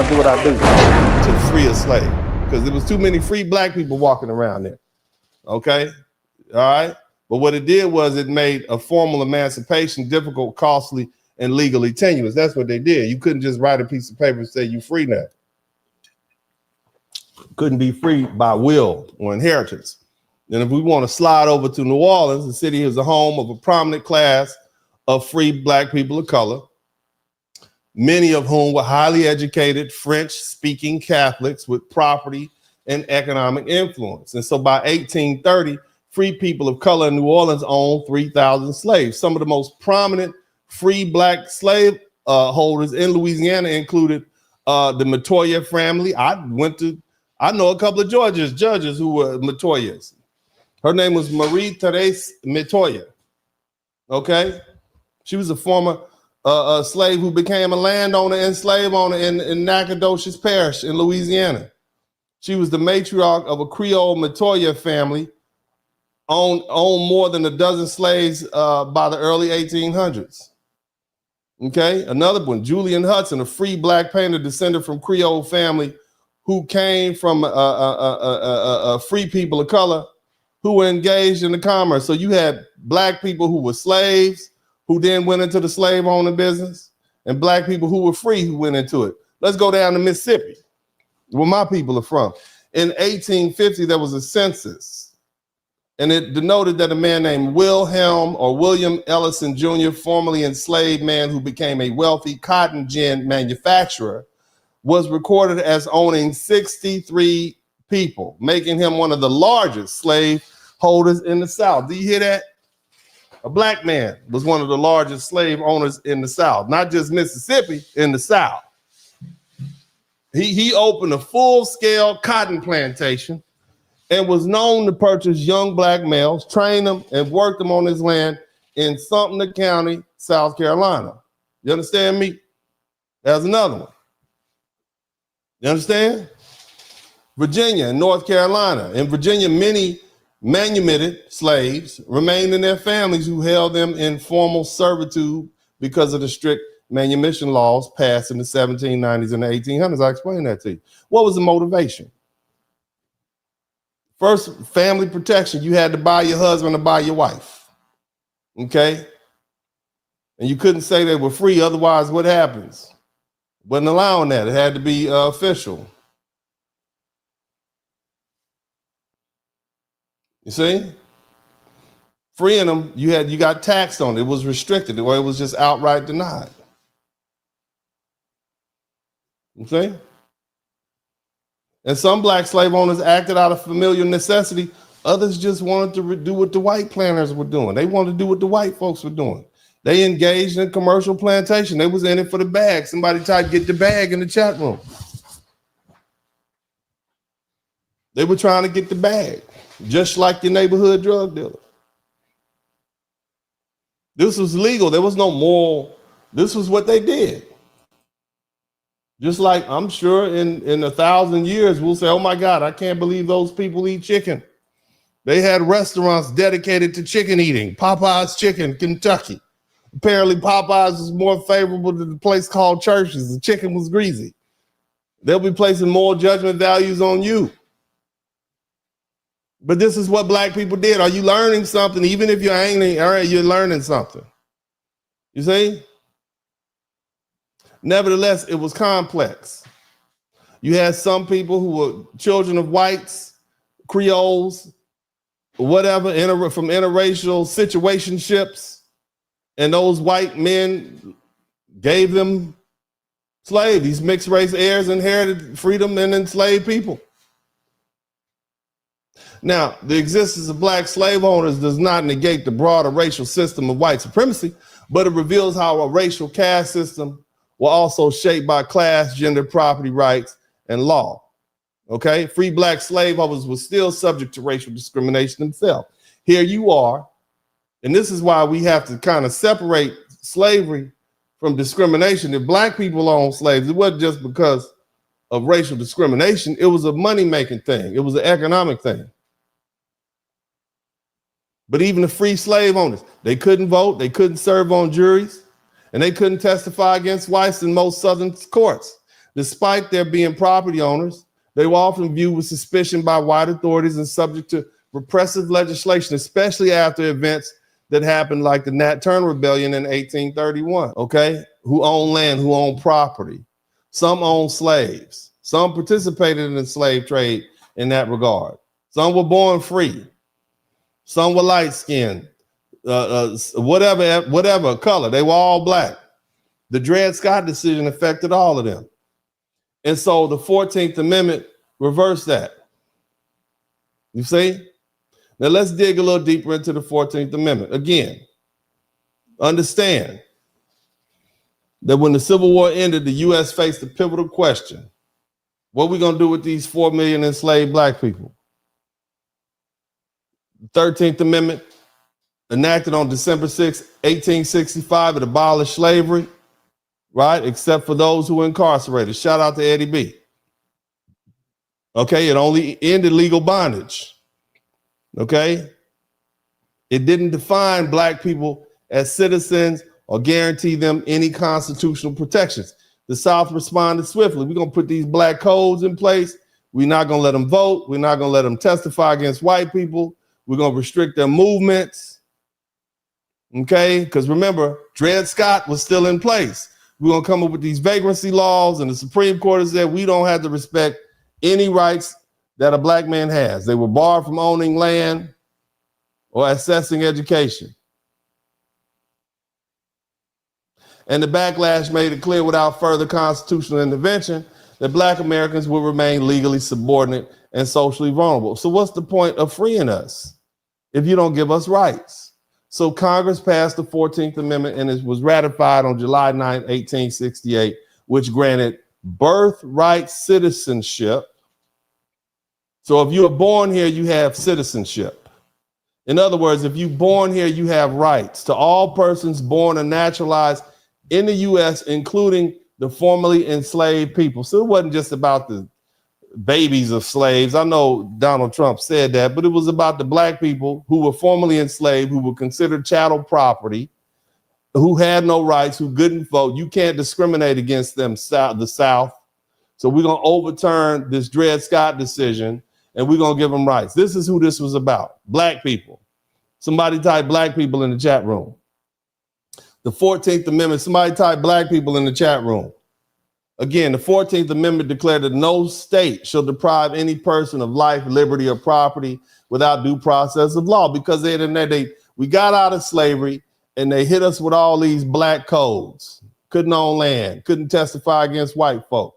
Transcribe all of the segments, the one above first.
do what I do. To free a slave, because there was too many free black people walking around there. Okay, all right. But what it did was it made a formal emancipation difficult, costly, and legally tenuous. That's what they did. You couldn't just write a piece of paper and say you free now. Couldn't be free by will or inheritance. And if we want to slide over to New Orleans, the city is the home of a prominent class of free black people of color, many of whom were highly educated, French-speaking Catholics with property and economic influence. And so by 1830, free people of color in New Orleans owned 3,000 slaves. Some of the most prominent free black slave holders in Louisiana included the Metoyer family. I know a couple of judges who were Metoyers. Her name was Marie Thérèse Metoyer. Okay, she was a former slave who became a landowner and slave owner in Nacogdoches Parish in Louisiana. She was the matriarch of a Creole Metoyer family, owned more than a dozen slaves by the early 1800s. Okay, another one, Julian Hudson, a free black painter descended from Creole family who came from free people of color who were engaged in the commerce. So you had black people who were slaves who then went into the slave owning business, and black people who were free who went into it. Let's go down to Mississippi, where my people are from. In 1850, there was a census, and it denoted that a man named William Ellison Jr., formerly enslaved man who became a wealthy cotton gin manufacturer, was recorded as owning 63 people, making him one of the largest slave holders in the South. Do you hear that? A black man was one of the largest slave owners in the South, not just Mississippi, in the South. He opened a full-scale cotton plantation and was known to purchase young black males, train them, and work them on his land in Sumter County, South Carolina. You understand me? There's another one. You understand? Virginia and North Carolina. In Virginia, many manumitted slaves remained in their families who held them in formal servitude because of the strict manumission laws passed in the 1790s and the 1800s. I explained that to you. What was the motivation? First, family protection. You had to buy your husband or buy your wife. Okay? And you couldn't say they were free, otherwise what happens? Wasn't allowing that. It had to be official. You see? Freeing them, you got taxed on it. It was restricted, or it was just outright denied. You see? And some black slave owners acted out of familiar necessity. Others just wanted to do what the white planters were doing. They wanted to do what the white folks were doing. They engaged in commercial plantation. They was in it for the bag. Somebody tried to get the bag in the chat room. They were trying to get the bag, just like your neighborhood drug dealer. This was legal. There was no moral. This was what they did. Just like I'm sure in 1,000 years, we'll say, oh my God, I can't believe those people eat chicken. They had restaurants dedicated to chicken eating. Popeye's Chicken, Kentucky. Apparently Popeyes was more favorable to the place called Church's. The chicken was greasy. They'll be placing more judgment values on you. But this is what black people did. Are you learning something? Even if you're angry, all right, you're learning something. You see? Nevertheless, it was complex. You had some people who were children of whites, Creoles, whatever, from interracial situationships, and those white men gave them slaves. These mixed race heirs inherited freedom and enslaved people. Now, the existence of black slave owners does not negate the broader racial system of white supremacy, but it reveals how a racial caste system were also shaped by class, gender, property rights, and law. Okay, free black slave owners were still subject to racial discrimination themselves. Here you are, and this is why we have to kind of separate slavery from discrimination. If black people owned slaves, it wasn't just because of racial discrimination. It was a money-making thing. It was an economic thing. But even the free slave owners, they couldn't vote, they couldn't serve on juries, and they couldn't testify against whites in most Southern courts. Despite their being property owners, they were often viewed with suspicion by white authorities and subject to repressive legislation, especially after events that happened like the Nat Turner Rebellion in 1831, okay? Who owned land, who owned property. Some owned slaves. Some participated in the slave trade in that regard. Some were born free. Some were light-skinned, whatever color. They were all black. The Dred Scott decision affected all of them. And so the 14th Amendment reversed that. You see? Now let's dig a little deeper into the 14th Amendment. Again, understand that when the Civil War ended, the U.S. faced a pivotal question. What are we going to do with these 4 million enslaved black people? The 13th Amendment, enacted on December 6, 1865, it abolished slavery, right? Except for those who were incarcerated. Shout out to Eddie B. Okay, it only ended legal bondage. Okay? It didn't define black people as citizens or guarantee them any constitutional protections. The South responded swiftly. We're going to put these black codes in place. We're not going to let them vote. We're not going to let them testify against white people. We're going to restrict their movements. Okay? Because remember, Dred Scott was still in place. We're going to come up with these vagrancy laws, and the Supreme Court has said we don't have to respect any rights that a black man has. They were barred from owning land or accessing education. And the backlash made it clear without further constitutional intervention that black Americans will remain legally subordinate and socially vulnerable. So what's the point of freeing us if you don't give us rights? So Congress passed the 14th Amendment, and it was ratified on July 9, 1868, which granted birthright citizenship. So if you were born here, you have citizenship. In other words, if you're born here, you have rights to all persons born and naturalized in the U.S., including the formerly enslaved people. So it wasn't just about the babies of slaves. I know Donald Trump said that, but it was about the black people who were formerly enslaved, who were considered chattel property, who had no rights, who couldn't vote. You can't discriminate against them, the South. So we're going to overturn this Dred Scott decision, and we're going to give them rights. This is who this was about, black people. Somebody type black people in the chat room. The 14th Amendment, somebody type black people in the chat room. Again, the 14th Amendment declared that no state shall deprive any person of life, liberty, or property without due process of law, because we got out of slavery and they hit us with all these black codes. Couldn't own land, couldn't testify against white folk.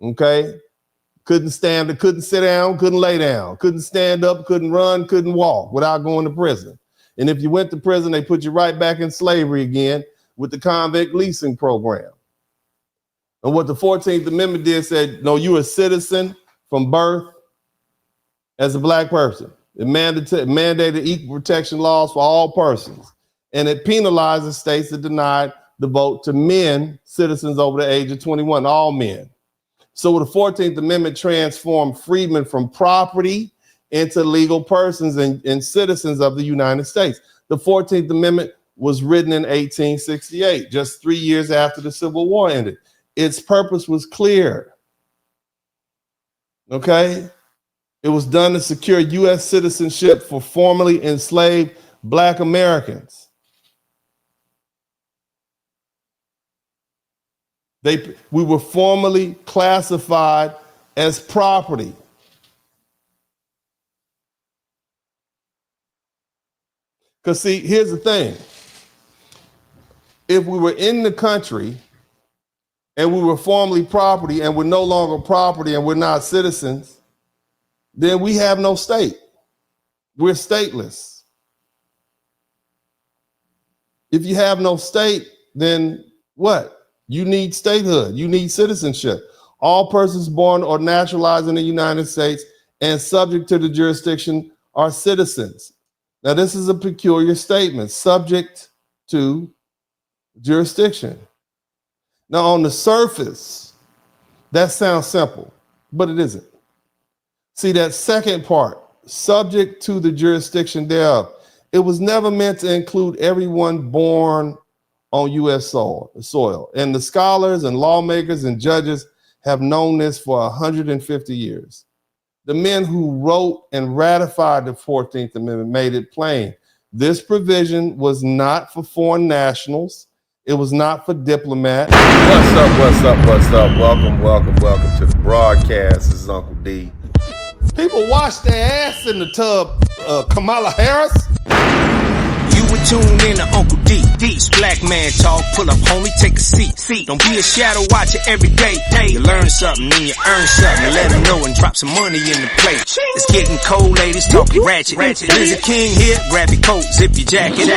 Okay? Couldn't stand, couldn't sit down, couldn't lay down, couldn't stand up, couldn't run, couldn't walk without going to prison. And if you went to prison, they put you right back in slavery again with the convict leasing program. And what the 14th Amendment did said, no, you're a citizen from birth as a black person. It mandated equal protection laws for all persons. And it penalizes states that denied the vote to men, citizens over the age of 21, all men. So the 14th Amendment transformed freedmen from property into legal persons and citizens of the United States. The 14th Amendment was written in 1868, just 3 years after the Civil War ended. Its purpose was clear. Okay? It was done to secure U.S. citizenship for formerly enslaved black Americans. We were formally classified as property. Because see, here's the thing. If we were in the country and we were formerly property and we're no longer property and we're not citizens, then we have no state. We're stateless. If you have no state, then what? You need statehood. You need citizenship. All persons born or naturalized in the United States and subject to the jurisdiction are citizens. Now, this is a peculiar statement, subject to jurisdiction. Now, on the surface, that sounds simple, but it isn't. See, that second part, subject to the jurisdiction thereof, it was never meant to include everyone born on U.S. soil. And the scholars and lawmakers and judges have known this for 150 years. The men who wrote and ratified the 14th Amendment made it plain. This provision was not for foreign nationals. It was not for diplomats. What's up, what's up, what's up? Welcome, welcome, welcome to the broadcast. This is Uncle D. People wash their ass in the tub, Kamala Harris. You were tuned in to Uncle D. This black man talk, pull up, homie, take a seat. Don't be a shadow watcher every day. You learn something, then you earn something. Let them know and drop some money in the plate. It's getting cold, ladies, talking ratchet. Lizard King here, grab your coat, zip your jacket.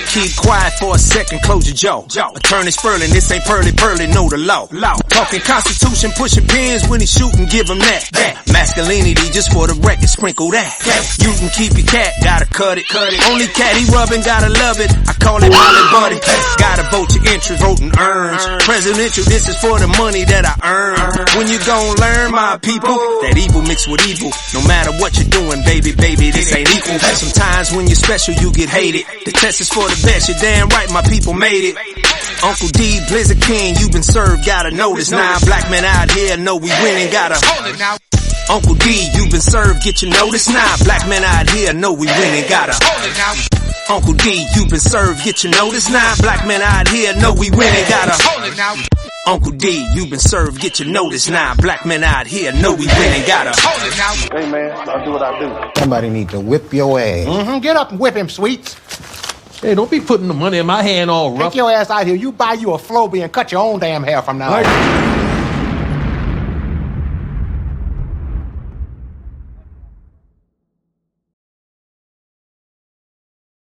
Keep quiet for a second, close your jaw. Attorney Spurling, this ain't pearly, know the law. Talking Constitution, pushing pins when he shootin', give him that. Masculinity, just for the record, sprinkle that. You can keep your cat, gotta cut it. Only cat he rubbing, gotta love it. I call it Molly Buddy. Gotta vote your interest, voting earns. Presidential, this is for the money that I earn. When you gon' learn, my people, that evil mixed with evil. No matter what you're doing, baby, this ain't equal. Sometimes when you're special, you get hated. The test is for the best, you're damn right, my people made it. Uncle D, Blizzard King, you been served, gotta notice. Now black men out here know we winning, gotta hold it now. Uncle D, you been served, get your notice now. Black men out here know we winning, gotta hold it now. Uncle D, you been served, get your notice now. Black men out here know we winning, gotta hold it now. Uncle D, you been served, get your notice now. Black men out here know we winning, gotta hold it now. Hey man, I'll do what I do. Somebody need to whip your ass. Get up and whip him, Sweets. Hey, don't be putting the money in my hand all rough. Take your ass out here. You buy you a Flowbee and cut your own damn hair from now on.